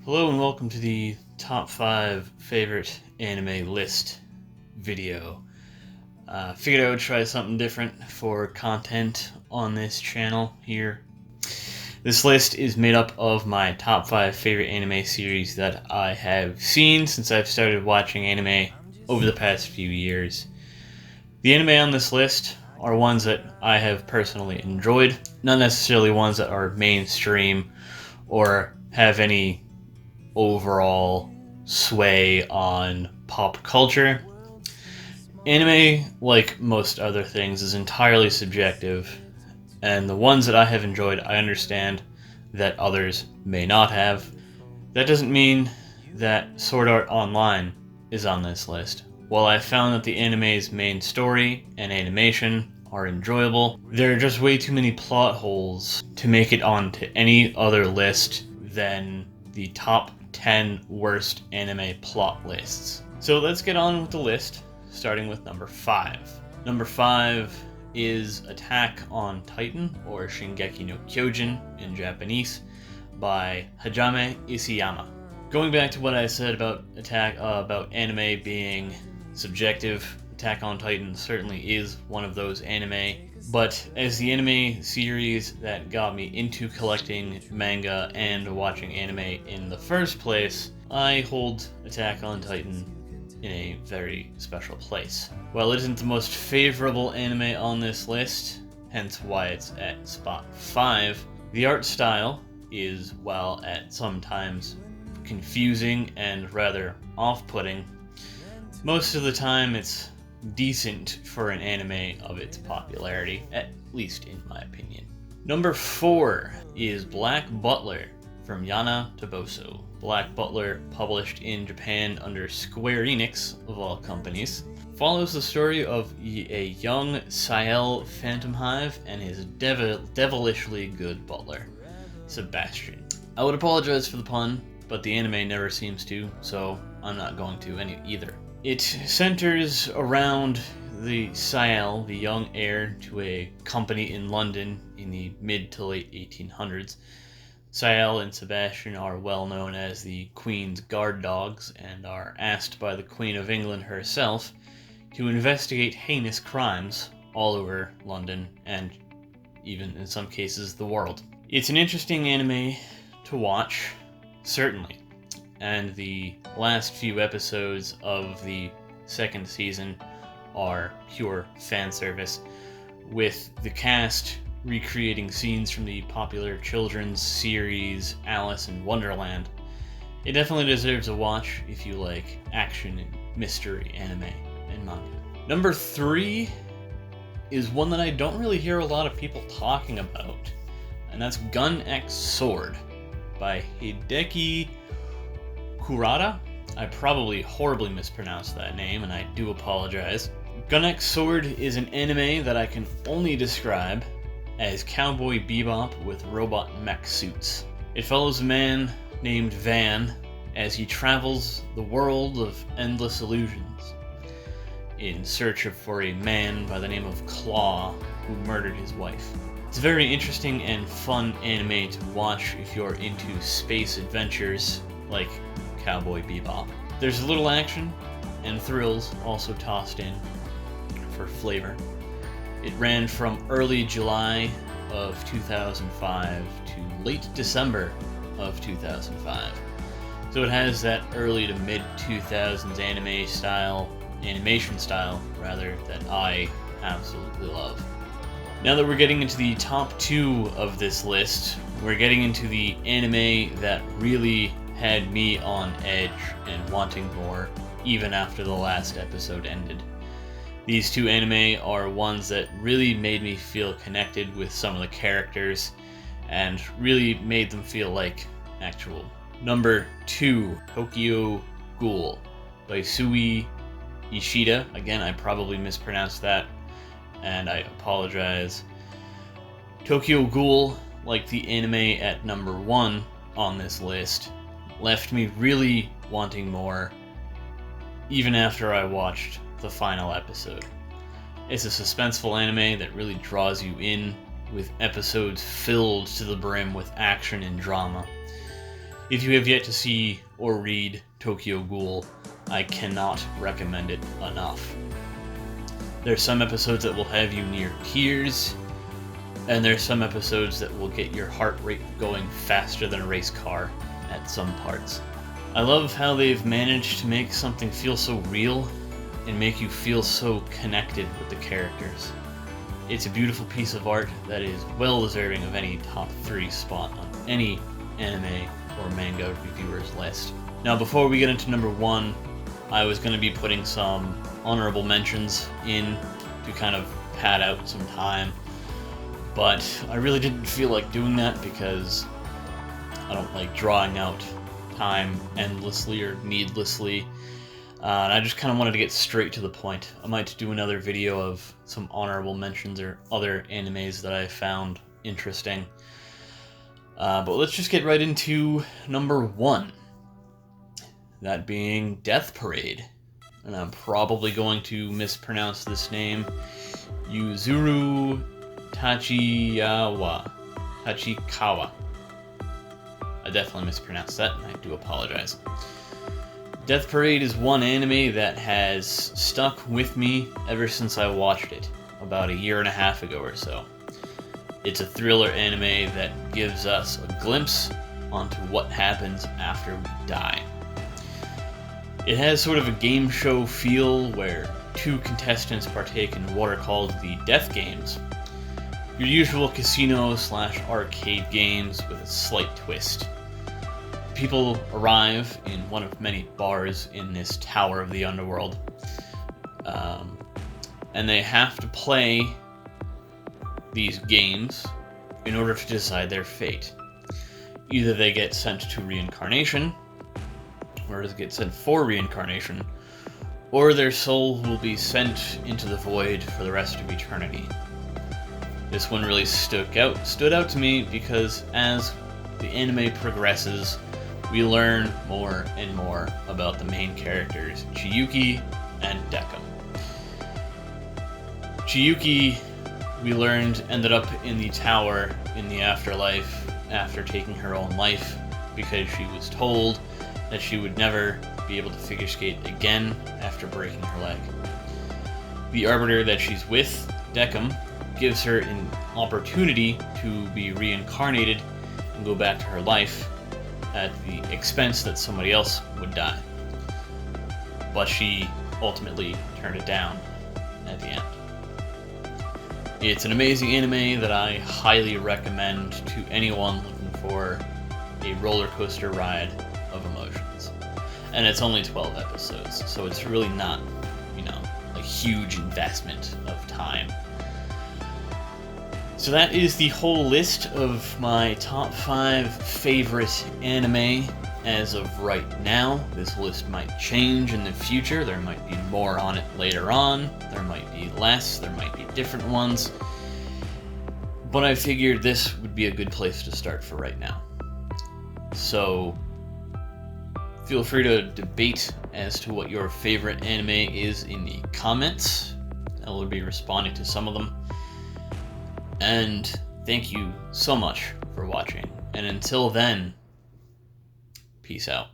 Hello and welcome to the top 5 favorite anime list video. Figured I would try something different for content on this channel here. This list is made up of my top 5 favorite anime series that I have seen since I've started watching anime over the past few years. The anime on this list are ones that I have personally enjoyed, not necessarily ones that are mainstream or have any overall sway on pop culture. Anime, like most other things, is entirely subjective, and the ones that I have enjoyed, I understand that others may not have. That doesn't mean that Sword Art Online is on this list. While I found that the anime's main story and animation are enjoyable, there are just way too many plot holes to make it onto any other list than the top 10 worst anime plot lists. So let's get on with the list, starting with number 5. Number 5 is Attack on Titan, or Shingeki no Kyojin in Japanese, by Hajime Isayama. Going back to what I said about anime being subjective, Attack on Titan certainly is one of those anime, but as the anime series that got me into collecting manga and watching anime in the first place, I hold Attack on Titan in a very special place. While it isn't the most favorable anime on this list, hence why it's at spot 5, the art style is, while at sometimes confusing and rather off-putting, most of the time it's decent for an anime of its popularity, at least in my opinion. Number 4 is Black Butler from Yana Toboso. Black Butler, published in Japan under Square Enix, of all companies, follows the story of a young Ciel Phantom Hive and his devilishly good butler, Sebastian. I would apologize for the pun, but the anime never seems to, so I'm not going to either. It centers around the Ciel, the young heir to a company in London in the mid to late 1800s. Ciel and Sebastian are well known as the Queen's guard dogs and are asked by the Queen of England herself to investigate heinous crimes all over London and even in some cases the world. It's an interesting anime to watch, certainly. And the last few episodes of the second season are pure fan service, with the cast recreating scenes from the popular children's series Alice in Wonderland. It definitely deserves a watch if you like action and mystery anime and manga. Number 3 is one that I don't really hear a lot of people talking about, and that's Gun X Sword by Hideki Kurata. I probably horribly mispronounced that name, and I do apologize. Gun X Sword is an anime that I can only describe as Cowboy Bebop with robot mech suits. It follows a man named Van as he travels the world of endless illusions in search for a man by the name of Claw who murdered his wife. It's a very interesting and fun anime to watch if you're into space adventures like Cowboy Bebop. There's a little action and thrills also tossed in for flavor. It ran from early July of 2005 to late December of 2005. So it has that early to mid 2000s animation style that I absolutely love. Now that we're getting into the top 2 of this list, we're getting into the anime that really had me on edge and wanting more even after the last episode ended. These 2 anime are ones that really made me feel connected with some of the characters and really made them feel like actual. Number 2, Tokyo Ghoul by Tsui Ishida. Again, I probably mispronounced that, and I apologize. Tokyo Ghoul, like the anime at number 1 on this list, left me really wanting more even after I watched the final episode. It's a suspenseful anime that really draws you in, with episodes filled to the brim with action and drama. If you have yet to see or read Tokyo Ghoul, I cannot recommend it enough. There's some episodes that will have you near tears, and there's some episodes that will get your heart rate going faster than a race car at some parts. I love how they've managed to make something feel so real and make you feel so connected with the characters. It's a beautiful piece of art that is well deserving of any top 3 spot on any anime or manga reviewers list. Now, before we get into number 1, I was going to be putting some honorable mentions in to kind of pad out some time, but I really didn't feel like doing that because I don't like drawing out time endlessly or needlessly. And I just kind of wanted to get straight to the point. I might do another video of some honorable mentions or other animes that I found interesting. But let's just get right into number 1. That being Death Parade. And I'm probably going to mispronounce this name. Yuzuru Tachikawa. I definitely mispronounced that, and I do apologize. Death Parade is one anime that has stuck with me ever since I watched it, about 1.5 years ago or so. It's a thriller anime that gives us a glimpse onto what happens after we die. It has sort of a game show feel where 2 contestants partake in what are called the Death Games, your usual casino/arcade games with a slight twist. People arrive in one of many bars in this tower of the underworld, and they have to play these games in order to decide their fate. Either they get sent to reincarnation, or they get sent for reincarnation, or their soul will be sent into the void for the rest of eternity. This one really stood out to me because as the anime progresses, we learn more and more about the main characters, Chiyuki and Decim. Chiyuki, we learned, ended up in the tower in the afterlife after taking her own life because she was told that she would never be able to figure skate again after breaking her leg. The arbiter that she's with, Decim, gives her an opportunity to be reincarnated and go back to her life at the expense that somebody else would die. But she ultimately turned it down at the end. It's an amazing anime that I highly recommend to anyone looking for a roller coaster ride of emotions. And it's only 12 episodes, so it's really not, a huge investment of time. So that is the whole list of my top 5 favorite anime as of right now. This list might change in the future. There might be more on it later on. There might be less. There might be different ones. But I figured this would be a good place to start for right now. So feel free to debate as to what your favorite anime is in the comments. I will be responding to some of them. And thank you so much for watching. And until then, peace out.